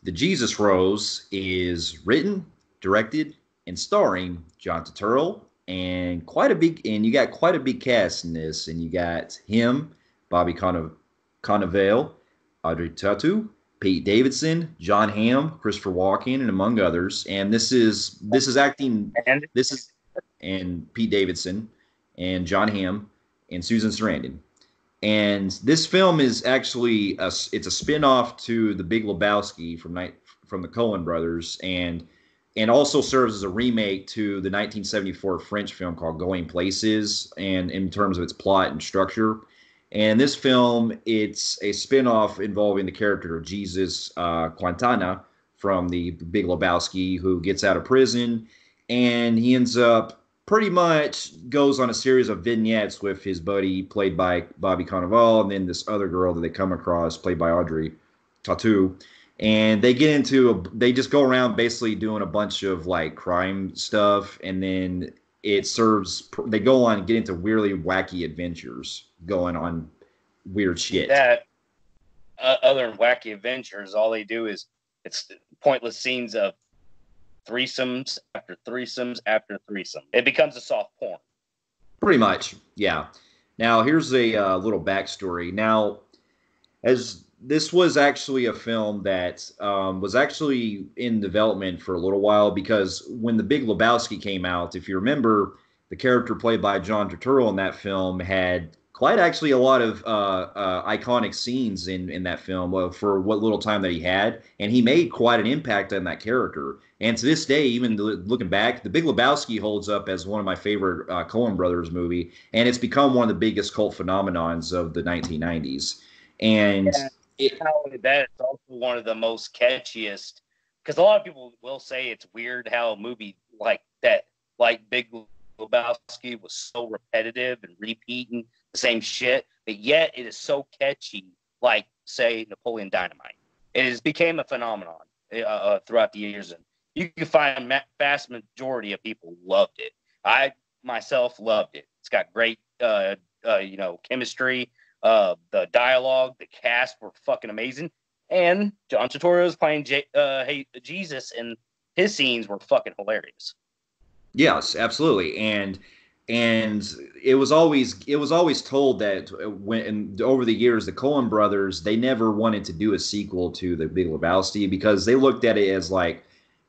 The Jesus Rose is written, directed, and starring John Turturro, and you got quite a big cast in this, and you got him, Bobby Cannavale, Audrey Tautou, Pete Davidson, John Hamm, Christopher Walken, and among others. And this is acting. And This is and Pete Davidson, and John Hamm, and Susan Sarandon. And this film is actually it's a spin-off to The Big Lebowski from the Coen brothers, and also serves as a remake to the 1974 French film called Going Places, and in terms of its plot and structure. And this film, it's a spin-off involving the character of Jesus Quintana from the Big Lebowski, who gets out of prison, and he ends up pretty much goes on a series of vignettes with his buddy, played by Bobby Cannavale, and then this other girl that they come across, played by Audrey Tautou. And they just go around basically doing a bunch of like crime stuff, and then they go on and get into weirdly wacky adventures, going on weird shit. that other than wacky adventures, all they do is it's pointless scenes of threesomes after threesomes after threesome. It becomes a soft porn. Pretty much, yeah. Now here's a little backstory. Now, as this was actually a film that was actually in development for a little while, because when The Big Lebowski came out, if you remember, the character played by John Turturro in that film had quite actually a lot of iconic scenes in that film for what little time that he had, and he made quite an impact on that character. And to this day, even looking back, The Big Lebowski holds up as one of my favorite Coen Brothers movie, and it's become one of the biggest cult phenomenons of the 1990s. And Yeah, it, not only that, it's also one of the most catchiest. Because a lot of people will say it's weird how a movie like that, like Big Lebowski, was so repetitive and repeating the same shit, but yet it is so catchy. Like, say, Napoleon Dynamite, it has became a phenomenon throughout the years, and you can find vast majority of people loved it. I myself loved it. It's got great, chemistry. The dialogue, the cast were fucking amazing, and John Turturro was playing Jesus, and his scenes were fucking hilarious. yes, absolutely. And it was always told that over the years, the Coen brothers, they never wanted to do a sequel to The Big Lebowski, because they looked at it as like,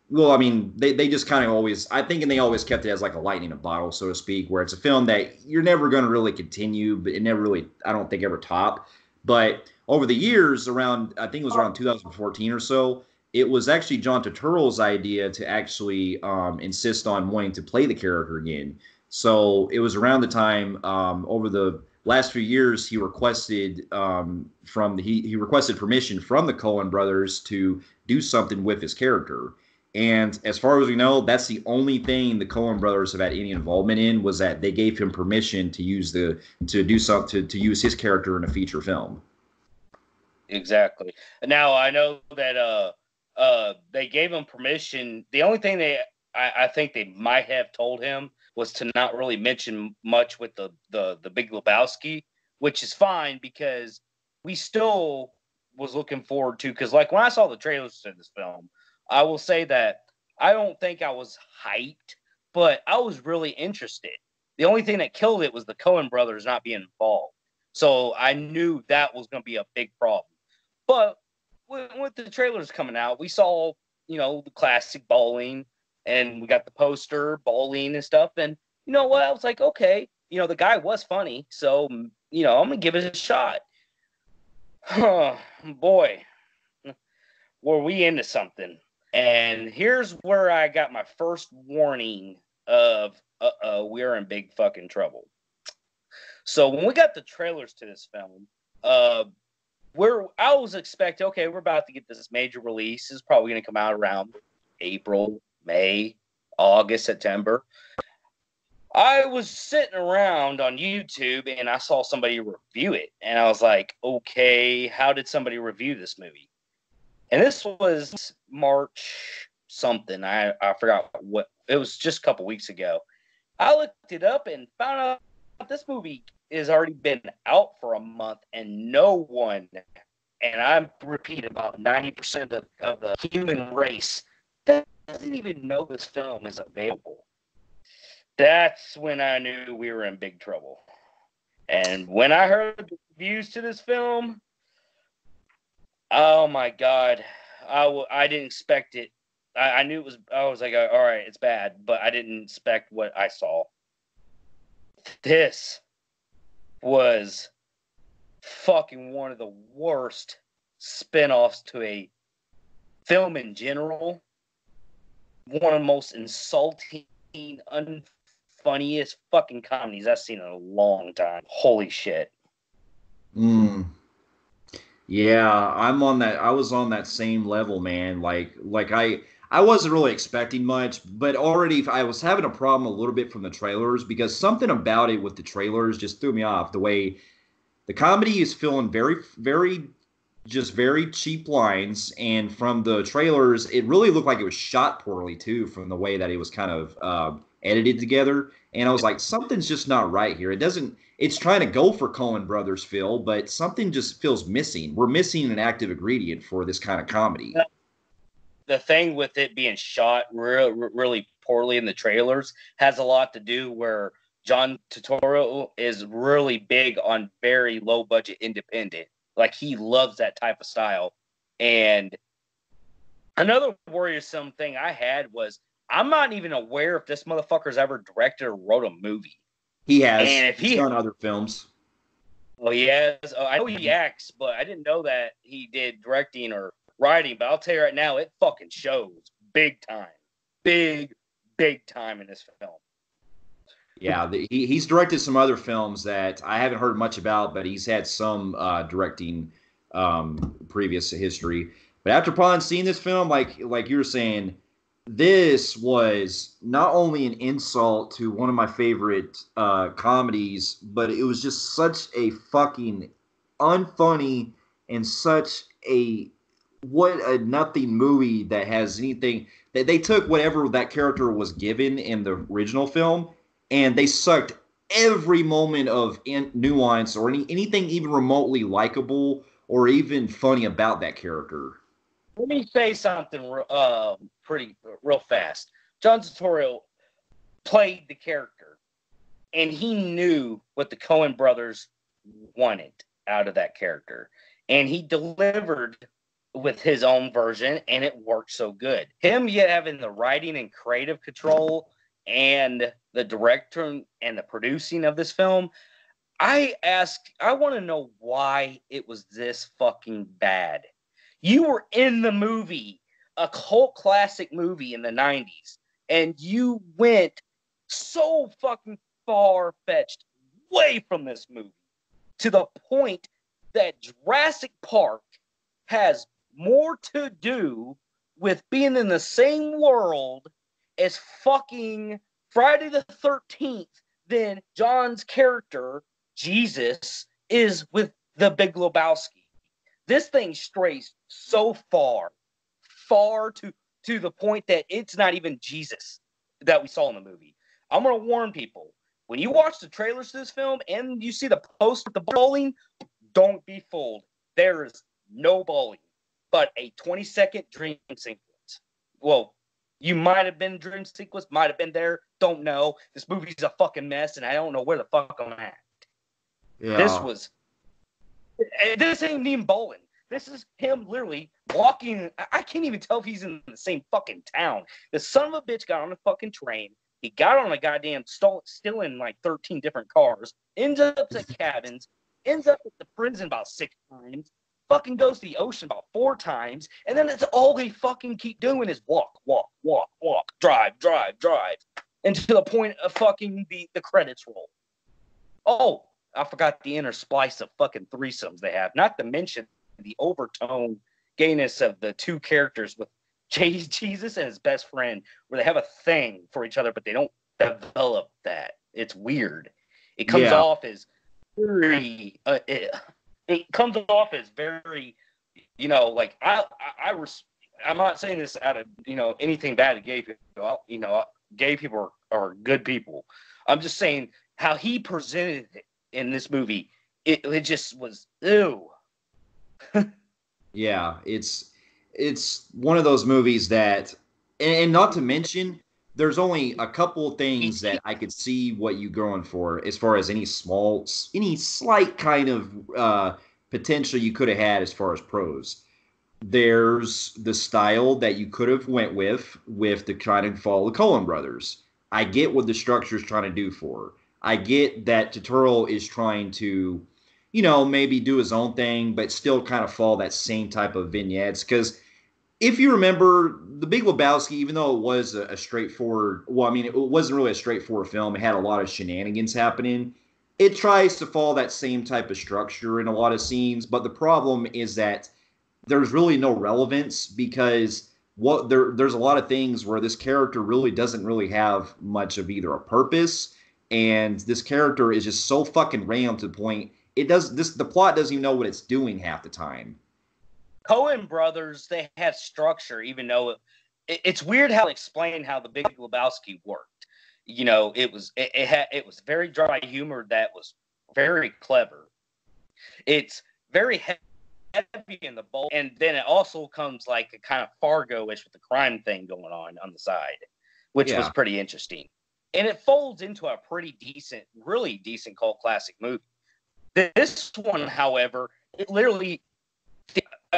well, I mean, they just kind of always, I think, and they always kept it as like a lightning in a bottle, so to speak, where it's a film that you're never going to really continue, but it never really, I don't think, ever top. But over the years, I think it was around 2014 or so, it was actually John Turturro's idea to actually insist on wanting to play the character again. So it was around the time, over the last few years, he requested he requested permission from the Coen brothers to do something with his character. And as far as we know, that's the only thing the Coen brothers have had any involvement in, was that they gave him permission to use his character in a feature film. Exactly. Now I know that they gave him permission. The only thing I think they might have told him was to not really mention much with the Big Lebowski, which is fine, because we still was looking forward to, because like when I saw the trailers to this film, I will say that I don't think I was hyped, but I was really interested. The only thing that killed it was the Coen brothers not being involved. So I knew that was going to be a big problem. But with the trailers coming out, we saw, the classic bowling, and we got the poster bowling and stuff. And you know what? I was like, okay, the guy was funny. So, I'm going to give it a shot. Oh, boy, were we into something. And here's where I got my first warning of, we're in big fucking trouble. So when we got the trailers to this film, I was expecting, okay, we're about to get this major release. It's probably going to come out around April, May, August, September. I was sitting around on YouTube and I saw somebody review it. And I was like, okay, how did somebody review this movie? And this was March something. I forgot what. It was just a couple weeks ago. I looked it up and found out this movie has already been out for a month, and no one and I repeat, about 90% of the human race doesn't even know this film is available. That's when I knew we were in big trouble. And when I heard the reviews to this film, oh my God, I didn't expect it. I knew it was, I was like, all right, it's bad, but I didn't expect what I saw. This was fucking one of the worst spin-offs to a film in general. One of the most insulting, unfunniest fucking comedies I've seen in a long time. Holy shit. Yeah, I'm on that. I was on that same level, man. I wasn't really expecting much, but already I was having a problem a little bit from the trailers because something about it with the trailers just threw me off. The way the comedy is feeling very cheap lines, and from the trailers, it really looked like it was shot poorly too, from the way that it was kind of edited together. And I was like, something's just not right here. It doesn't. It's trying to go for Coen Brothers feel, but something just feels missing. We're missing an active ingredient for this kind of comedy. The thing with it being shot really poorly in the trailers has a lot to do where John Turturro is really big on very low budget independent. Like, he loves that type of style. And another worrisome thing I had was I'm not even aware if this motherfucker's ever directed or wrote a movie. He has. And if He's done other films. Oh, he has. I know he acts, but I didn't know that he did directing or writing. But I'll tell you right now, it fucking shows big time. Big time in this film. Yeah, he's directed some other films that I haven't heard much about, but he's had some directing previous history. But after upon seeing this film, like you were saying, this was not only an insult to one of my favorite comedies, but it was just such a fucking unfunny and such a what a nothing movie that has anything that they took whatever that character was given in the original film and they sucked every moment of nuance or anything even remotely likable or even funny about that character. Let me say something pretty real fast. John Turturro played the character, and he knew what the Coen brothers wanted out of that character, and he delivered with his own version, and it worked so good. Him yet having the writing and creative control and the director and the producing of this film, I want to know why it was this fucking bad. You were in the movie, a cult classic movie in the 90s, and you went so fucking far-fetched away from this movie to the point that Jurassic Park has more to do with being in the same world as fucking Friday the 13th than John's character, Jesus, is with the Big Lebowski. This thing strays so far to the point that it's not even Jesus that we saw in the movie. I'm going to warn people, when you watch the trailers to this film and you see the post with the bowling, don't be fooled. There is no bowling, but a 20-second dream sequence. Well, you might have been dream sequence, might have been there, don't know. This movie's a fucking mess, and I don't know where the fuck I'm at. Yeah. This ain't even bowling. This is him literally walking. I can't even tell if he's in the same fucking town. The son of a bitch got on a fucking train. He got on a goddamn stealing like 13 different cars, ends up at cabins, ends up at the prison about 6 times, fucking goes to the ocean about 4 times, and then that's all they fucking keep doing is walk, drive, and to the point of fucking the credits roll. Oh, I forgot the inner splice of fucking threesomes they have. Not to mention the overtone gayness of the two characters with Jesus and his best friend, where they have a thing for each other, but they don't develop that. It's weird. It comes off as very. It comes off as very, like I'm not saying this out of anything bad to gay people. Gay people are good people. I'm just saying how he presented it in this movie. It just was ew. Yeah, it's one of those movies that, and not to mention, there's only a couple of things that I could see what you going for as far as any slight kind of potential you could have had as far as pros. There's the style that you could have went with the kind of follow the Coen brothers. I get what the structure is trying to do for her. I get that Turturro is trying to, maybe do his own thing, but still kind of follow that same type of vignettes. Because if you remember, The Big Lebowski, even though it was a straightforward, well, I mean, it wasn't really a straightforward film. It had a lot of shenanigans happening. It tries to follow that same type of structure in a lot of scenes, but the problem is that there's really no relevance because there's a lot of things where this character really doesn't really have much of either a purpose, and this character is just so fucking random to the point the plot doesn't even know what it's doing half the time. Coen brothers, they had structure, even though it's weird how they explain how the Big Lebowski worked. It was very dry humor that was very clever. It's very heavy in the bowl, and then it also comes like a kind of Fargo-ish with the crime thing going on the side, which was Yeah. pretty interesting. And it folds into a pretty decent, really decent cult classic movie. This one, however, it literally,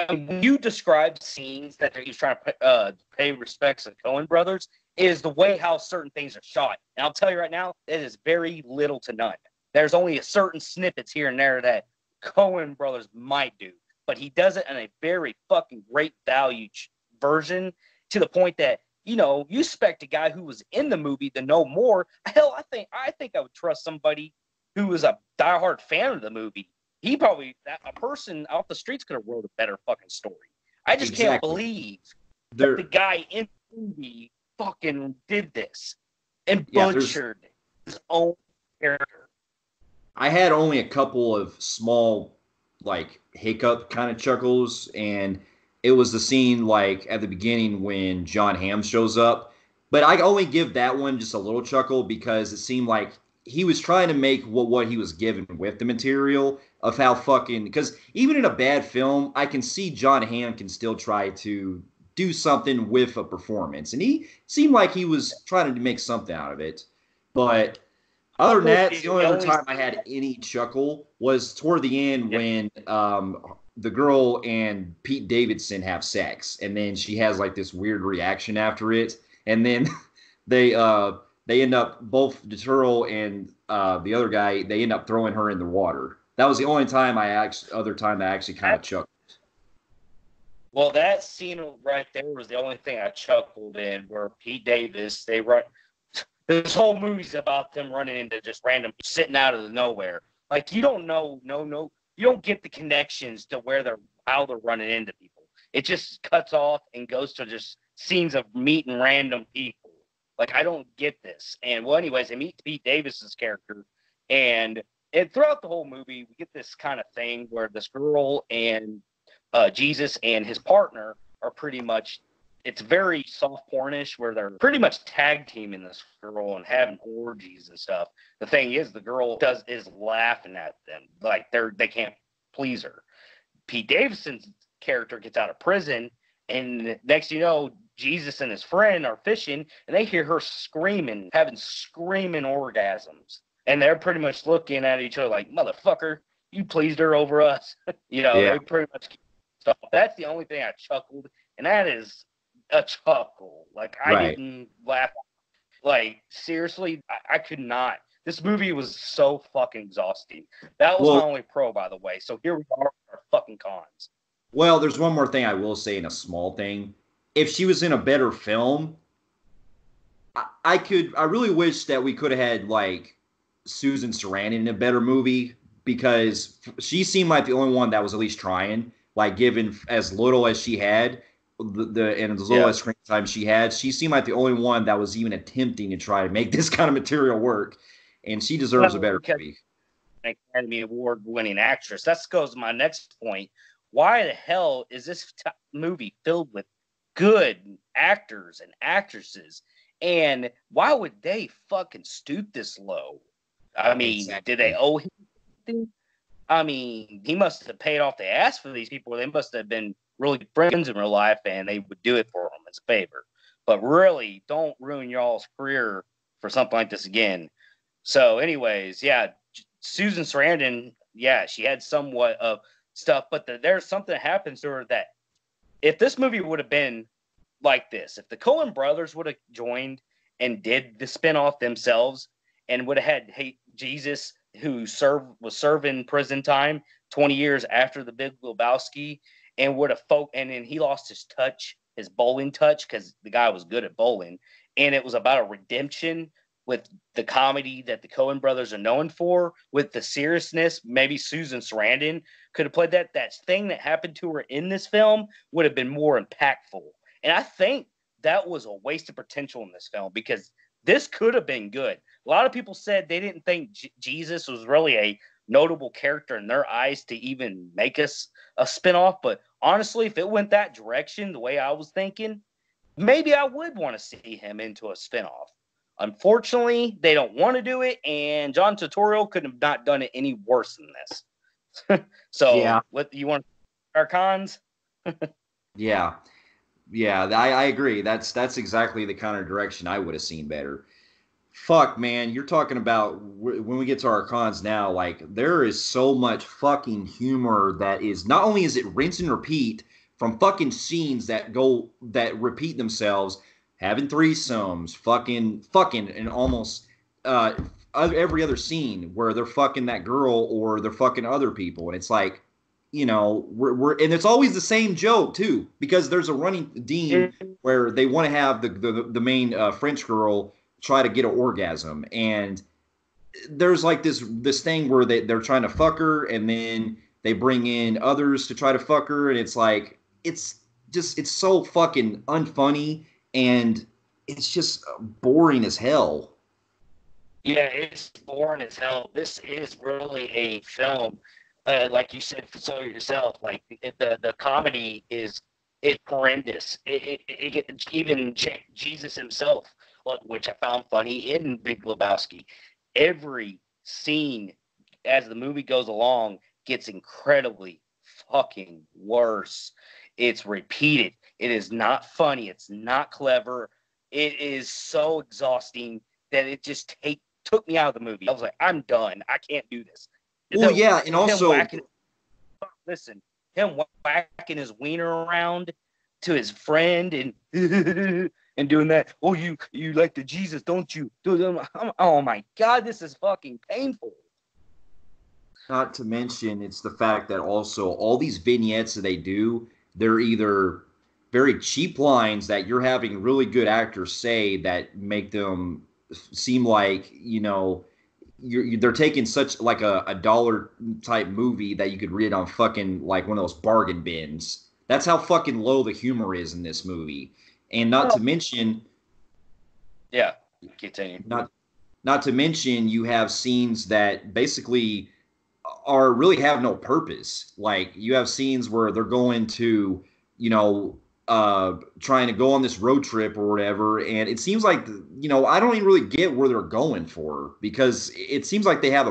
when you describe scenes that he's trying to pay respects to Coen brothers, is the way how certain things are shot. And I'll tell you right now, it is very little to none. There's only a certain snippets here and there that Coen brothers might do, but he does it in a very fucking great value version, to the point that, you expect a guy who was in the movie to know more. Hell, I think I would trust somebody who was a diehard fan of the movie. A person off the streets could have wrote a better fucking story. I just can't Exactly. believe that There the guy in the movie fucking did this and yeah, there's butchered his own character. I had only a couple of small, like, hiccup kind of chuckles, and it was the scene like at the beginning when John Hamm shows up. But I only give that one just a little chuckle because it seemed like he was trying to make what he was given with the material of how fucking, because even in a bad film, I can see John Hamm can still try to do something with a performance, and he seemed like he was trying to make something out of it. But other than that, the only The other only time I had any chuckle was toward the end when the girl and Pete Davidson have sex, and then she has like this weird reaction after it, and then they uh, they end up both Turturro and the other guy, they end up throwing her in the water. That was the only time I actually kind of chuckled. Well, that scene right there was the only thing I chuckled in, where Pete Davis, they run. This whole movie's about them running into just random sitting out of the nowhere. Like, you don't know, no, you don't get the connections to how they're running into people. It just cuts off and goes to just scenes of meeting random people. Like, I don't get this. And well, anyways, they meet Pete Davis's character, and throughout the whole movie, we get this kind of thing where this girl and Jesus and his partner are pretty much, it's very soft pornish, where they're pretty much tag teaming this girl and having orgies and stuff. The thing is, the girl is laughing at them like they can't please her. Pete Davidson's character gets out of prison, and next you know, Jesus and his friend are fishing, and they hear her screaming, having screaming orgasms, and they're pretty much looking at each other like, "Motherfucker, you pleased her over us." Yeah, They pretty much. So that's the only thing I chuckled, and that is a chuckle. Like, I right. didn't laugh. Like, seriously, I could not. This movie was so fucking exhausting. That was my Well, only pro, by the way. So here we are with our fucking cons. there's one more thing I will say, in a small thing. If she was in a better film, I really wish that we could have had like Susan Sarandon in a better movie because she seemed like the only one that was at least trying. Like, given as little as she had, and as little Yeah. as screen time she had, she seemed like the only one that was even attempting to try to make this kind of material work. And she deserves a Well, better because movie. an Academy Award winning actress. That goes to my next point. Why the hell is this movie filled with good actors and actresses? And why would they fucking stoop this low? I mean, did they Exactly. owe him anything? I mean, he must have paid off the ass for these people. They must have been really good friends in real life, and they would do it for him as a favor. But really, don't ruin y'all's career for something like this again. So, anyways, yeah, Susan Sarandon, yeah, she had somewhat of stuff, but there's something that happens to her that if this movie would have been like this, if the Coen brothers would have joined and did the spinoff themselves and would have had Jesus, who was serving prison time 20 years after the Big Lebowski, and would have and then he lost his bowling touch, because the guy was good at bowling, and it was about a redemption with the comedy that the Coen brothers are known for, with the seriousness. Maybe Susan Sarandon could have played that. That thing that happened to her in this film would have been more impactful. And I think that was a waste of potential in this film, because this could have been good. A lot of people said they didn't think Jesus was really a notable character in their eyes to even make us a spinoff. But honestly, if it went that direction, the way I was thinking, maybe I would want to see him into a spinoff. Unfortunately, they don't want to do it, and John Turturro could have not done it any worse than this. So, Yeah. what you want? Our cons? Yeah. Yeah, I agree. That's exactly the kind of direction I would have seen better. Fuck, man, you're talking about when we get to our cons now, like, there is so much fucking humor that is, not only is it rinse and repeat from fucking scenes that repeat themselves, having threesomes, fucking, and almost every other scene where they're fucking that girl or they're fucking other people, and it's like, and it's always the same joke too, because there's a running theme where they want to have the main French girl try to get an orgasm, and there's like this thing where they're trying to fuck her, and then they bring in others to try to fuck her, and it's like, it's so fucking unfunny, and it's just boring as hell. Yeah, it's boring as hell. This is really a film, like you said so yourself. Like the comedy is horrendous. Even Jesus himself, which I found funny in Big Lebowski, every scene as the movie goes along gets incredibly fucking worse. It's repeated. It is not funny. It's not clever. It is so exhausting that it just took me out of the movie. I was like, I'm done. I can't do this. Well, yeah, and also, him whacking his wiener around to his friend and and doing that. Oh, you like the Jesus, don't you? Oh my God, this is fucking painful. not to mention, it's the fact that also all these vignettes that they do, they're either very cheap lines that you're having really good actors say that make them seem like, they're taking such like a dollar type movie that you could read on fucking like one of those bargain bins. That's how fucking low the humor is in this movie. And not to mention, yeah, continue. Not to mention, you have scenes that basically really have no purpose. Like, you have scenes where they're going to, trying to go on this road trip or whatever, and it seems like, I don't even really get where they're going for, because it seems like they have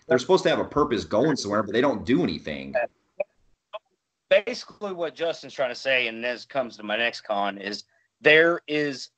they're supposed to have a purpose going somewhere, but they don't do anything. Basically, what Justin's trying to say, and this comes to my next con, is there is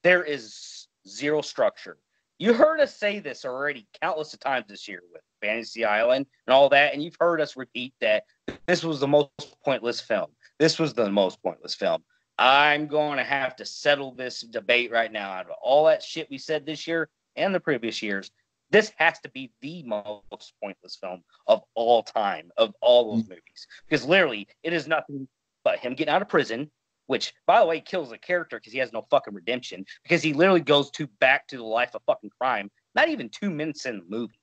there is zero structure. You heard us say this already countless of times this year with Fantasy Island and all that, and you've heard us repeat that this was the most pointless film. This was the most pointless film. I'm going to have to settle this debate right now. Out of all that shit we said this year and the previous years, this has to be the most pointless film of all time, of all those movies. Because literally, it is nothing but him getting out of prison, which, by the way, kills the character because he has no fucking redemption, because he literally goes back to the life of fucking crime, not even 2 minutes in the movie.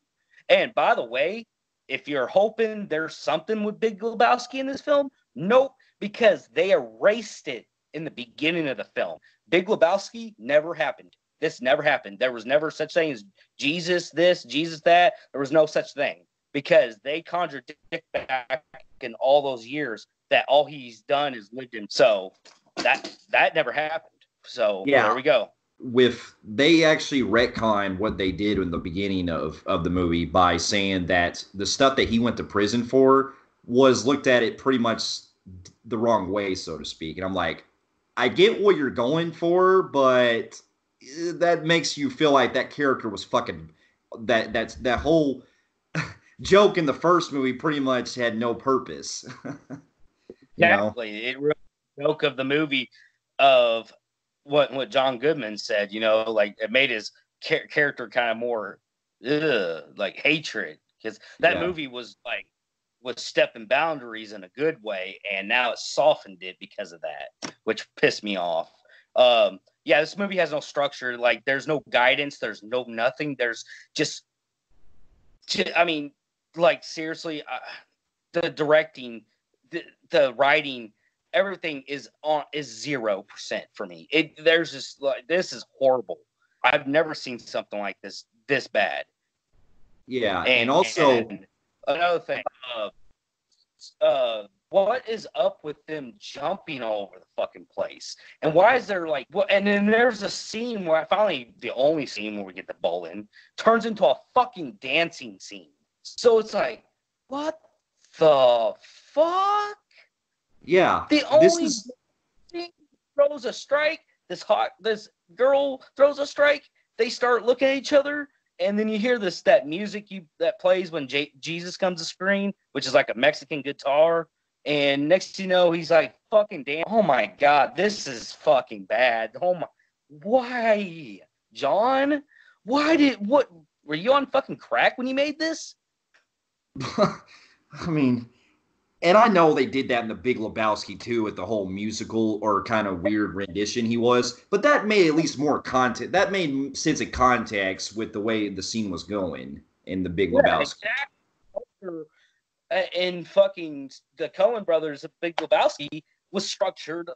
And by the way, if you're hoping there's something with Big Lebowski in this film, nope, because they erased it in the beginning of the film. Big Lebowski never happened. This never happened. There was never such thing as Jesus this, Jesus that. There was no such thing, because they contradict back in all those years that all he's done is lived in. So that never happened. So yeah, there we go. They actually retconned what they did in the beginning of the movie by saying that the stuff that he went to prison for was looked at it pretty much the wrong way, so to speak. And I'm like, I get what you're going for, but that makes you feel like that character was fucking that whole joke in the first movie pretty much had no purpose. You know? Exactly. It really joke of the movie of what John Goodman said. You know, like it made his character kind of more like hatred, because that Yeah. movie was stepping boundaries in a good way, and now it softened it because of that, which pissed me off. Yeah, this movie has no structure. Like, there's no guidance. There's no nothing. There's just I mean, like, seriously, the directing, the writing, everything is 0% for me. There's just like, this is horrible. I've never seen something like this bad. Yeah, and also, And another thing, what is up with them jumping all over the fucking place? And why is there like, well, and then there's a scene where the only scene where we get the bowling turns into a fucking dancing scene. So it's like, what the fuck? yeah, The this only is thing throws a strike. This girl throws a strike. They start looking at each other, and then you hear that music that plays when Jesus comes to screen, which is like a Mexican guitar. And next thing you know, he's like, fucking damn. Oh my God, this is fucking bad. Oh my, why, John? What, were you on fucking crack when you made this? I mean, and I know they did that in the Big Lebowski too, with the whole musical or kind of weird rendition he was, but that made at least more content. That made sense of context with the way the scene was going in the Big Yeah, Lebowski. exactly. And fucking the Coen brothers of Big Lebowski was structured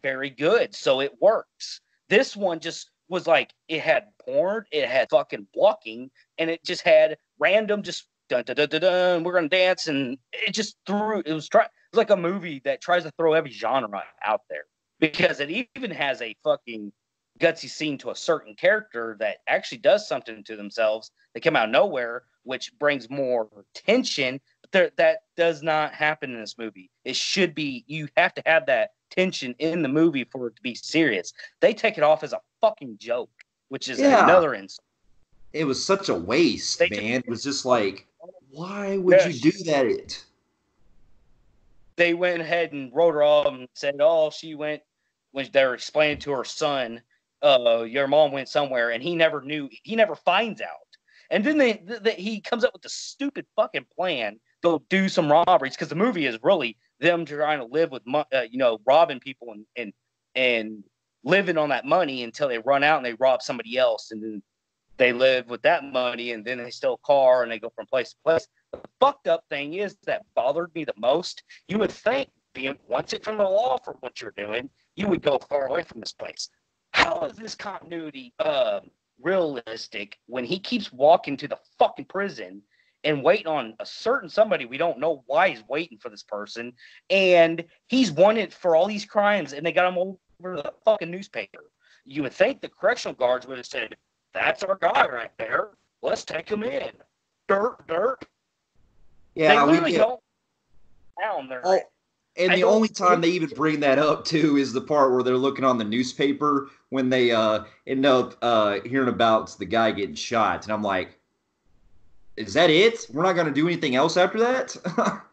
very good, so it works. This one just was like, it had porn, it had fucking walking, and it just had random just dun dun dun dun dun. We're gonna dance, and it just threw. It was like a movie that tries to throw every genre out there, because it even has a fucking gutsy scene to a certain character that actually does something to themselves. They come out of nowhere, which brings more tension. But that does not happen in this movie. It should be, you have to have that tension in the movie for it to be serious. They take it off as a fucking joke, which is Yeah, another insult. it was such a waste, They just, man. It was just like, why would you yes, do that? they went ahead and wrote her off and said, oh, she went, when they were explaining to her son, your mom went somewhere, and he never knew, he never finds out. And then he comes up with the stupid fucking plan to do some robberies, because the movie is really them trying to live with, robbing people and living on that money until they run out and they rob somebody else, and then they live with that money, and then they steal a car and they go from place to place. The fucked up thing is that bothered me the most. You would think, being once it from the law for what you're doing, you would go far away from this place. How is this continuity realistic when he keeps walking to the fucking prison and waiting on a certain somebody? We don't know why he's waiting for this person, and he's wanted for all these crimes, and they got him over the fucking newspaper. You would think the correctional guards would have said, that's our guy right there. Let's take him in. Dirt. They Yeah, we literally get don't down there. all, and I the don't. only time they even bring that up too is the part where they're looking on the newspaper when they end up hearing about the guy getting shot, and I'm like, is that it? We're not going to do anything else after that?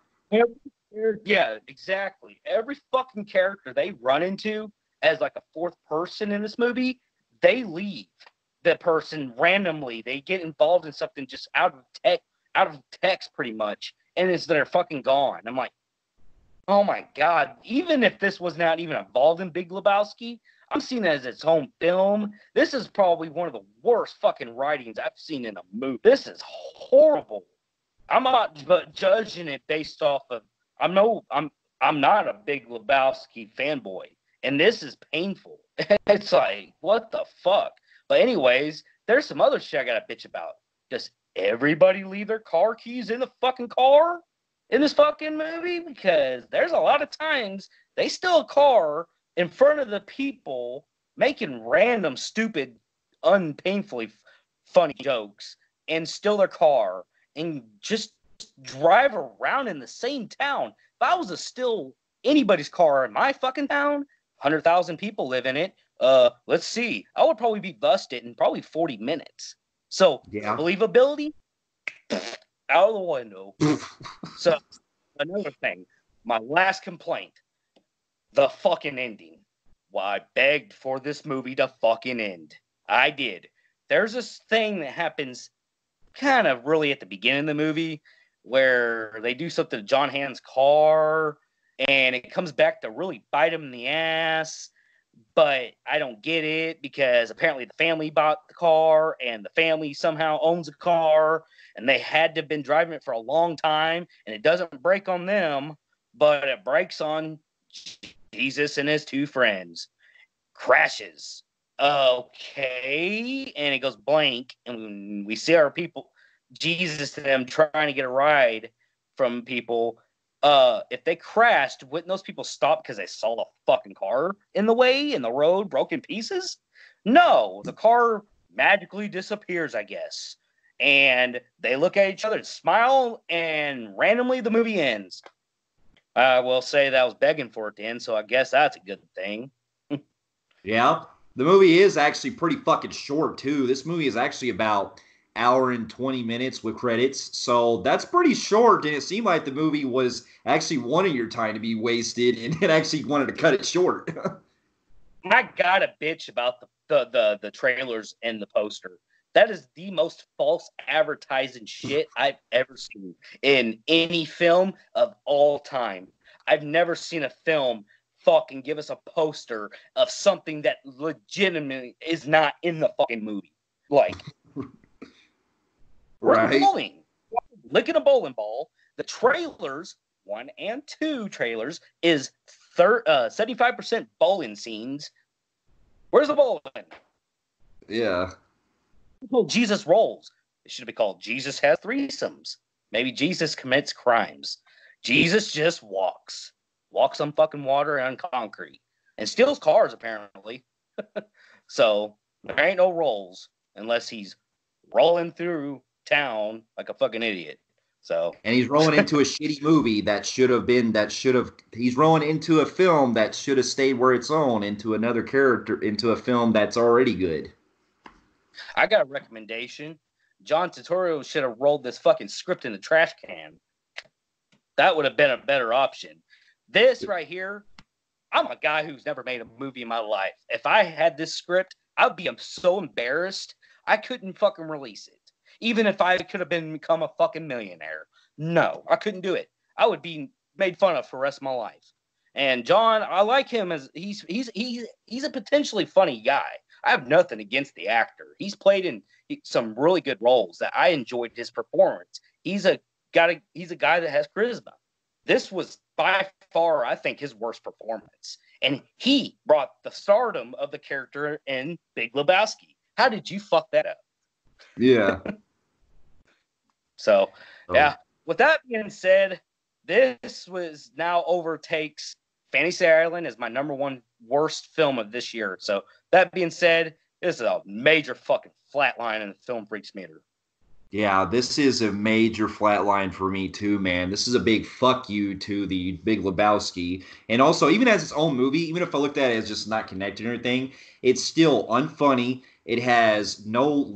Yeah, exactly. Every fucking character they run into as like a fourth person in this movie, they leave the person randomly. They get involved in something just out of text, pretty much, and they're fucking gone. I'm like, oh my God. Even if this was not even involved in Big Lebowski, I'm seeing it as its own film. This is probably one of the worst fucking writings I've seen in a movie. This is horrible. I'm not judging it based off of, I'm not a Big Lebowski fanboy, and this is painful. It's like, what the fuck? But anyways, there's some other shit I gotta bitch about. Does everybody leave their car keys in the fucking car in this fucking movie? Because there's a lot of times they steal a car in front of the people making random, stupid, unpainfully funny jokes and steal their car and just drive around in the same town. If I was to steal anybody's car in my fucking town, 100,000 people live in it. Let's see. I would probably be busted in probably 40 minutes. So Yeah. believability out of the window. So another thing, my last complaint, the fucking ending. Well, I begged for this movie to fucking end. I did. There's this thing that happens kind of really at the beginning of the movie where they do something to John Hamm's car and it comes back to really bite him in the ass. But I don't get it because apparently the family bought the car and the family somehow owns a car and they had to have been driving it for a long time and it doesn't break on them, but it breaks on Jesus and his two friends. Crashes. Okay. And it goes blank and we see our people, Jesus to them trying to get a ride from people. If they crashed, wouldn't those people stop because they saw the fucking car in the way, in the road, broken pieces? No, the car magically disappears, I guess. And they look at each other and smile, and randomly the movie ends. I will say that I was begging for it to end, so I guess that's a good thing. Yeah. The movie is actually pretty fucking short, too. This movie is actually about hour and 20 minutes with credits. So that's pretty short. And it seemed like the movie was actually wanting your time to be wasted and it actually wanted to cut it short. I got a bitch about the trailers and the poster. That is the most false advertising shit I've ever seen in any film of all time. I've never seen a film fucking give us a poster of something that legitimately is not in the fucking movie. Like, right. we're bowling, licking a bowling ball. The trailers, 1 and 2 trailers, is 75% bowling scenes. Where's the bowling? Yeah. Jesus rolls. It should be called Jesus has threesomes. Maybe Jesus commits crimes. Jesus just walks on fucking water and concrete, and steals cars apparently. So there ain't no rolls unless he's rolling through town like a fucking idiot. So And he's rolling into a shitty movie he's rolling into a film that should have stayed where it's on, into another character, into a film that's already good. I got a recommendation. John Turturro should have rolled this fucking script in the trash can. That would have been a better option. This right here, I'm a guy who's never made a movie in my life. If I had this script, I'd be so embarrassed I couldn't fucking release it. Even if I could have become a fucking millionaire. No, I couldn't do it. I would be made fun of for the rest of my life. And John, I like him as he's a potentially funny guy. I have nothing against the actor. He's played in some really good roles that I enjoyed his performance. He's a guy that has charisma. This was by far, I think, his worst performance. And he brought the stardom of the character in Big Lebowski. How did you fuck that up? Yeah. So, yeah. With that being said, this was now overtakes Fantasy Island as my number one worst film of this year. So, that being said, this is a major fucking flatline in the Film Phreeks meter. Yeah, this is a major flatline for me too, man. This is a big fuck you to the Big Lebowski. And also, even as its own movie, even if I looked at it as just not connected or anything, it's still unfunny. It has no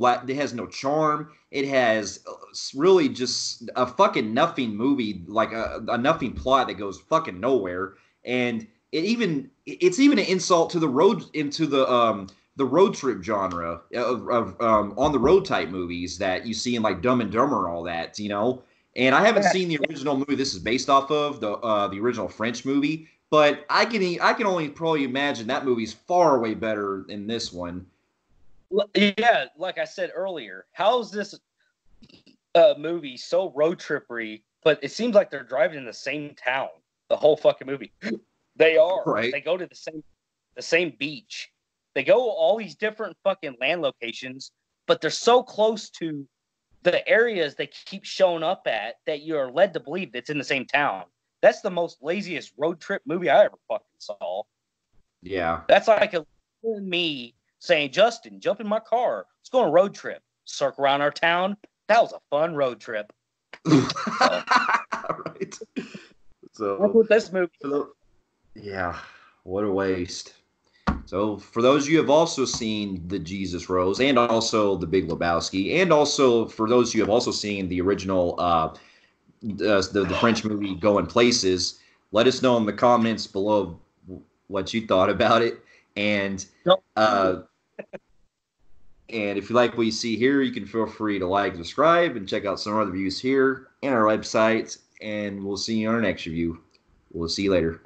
charm. It has really just a fucking nothing movie, like a nothing plot that goes fucking nowhere. And it's even an insult to the road trip genre of on the road type movies that you see in like Dumb and Dumber and all that, you know. And I haven't seen the original movie this is based off of, the original French movie, but I can only probably imagine that movie's far way better than this one. Yeah, like I said earlier, how is this movie so road trippery? But it seems like they're driving in the same town the whole fucking movie. They are. Right. They go to the same beach. They go all these different fucking land locations, but they're so close to the areas they keep showing up at that you're led to believe it's in the same town. That's the most laziest road trip movie I ever fucking saw. Yeah. That's like me saying, Justin, jump in my car. Let's go on a road trip. Circle around our town. That was a fun road trip. Right. That's So, what this movie. yeah, what a waste. So, for those of you who have also seen the Jesus Rose and also the Big Lebowski, and also for those of you who have also seen the original, the French movie Going Places, let us know in the comments below what you thought about it. And uh, and if you like what you see here, you can feel free to like, subscribe, and check out some other reviews here and our website. And we'll see you on our next review. We'll see you later.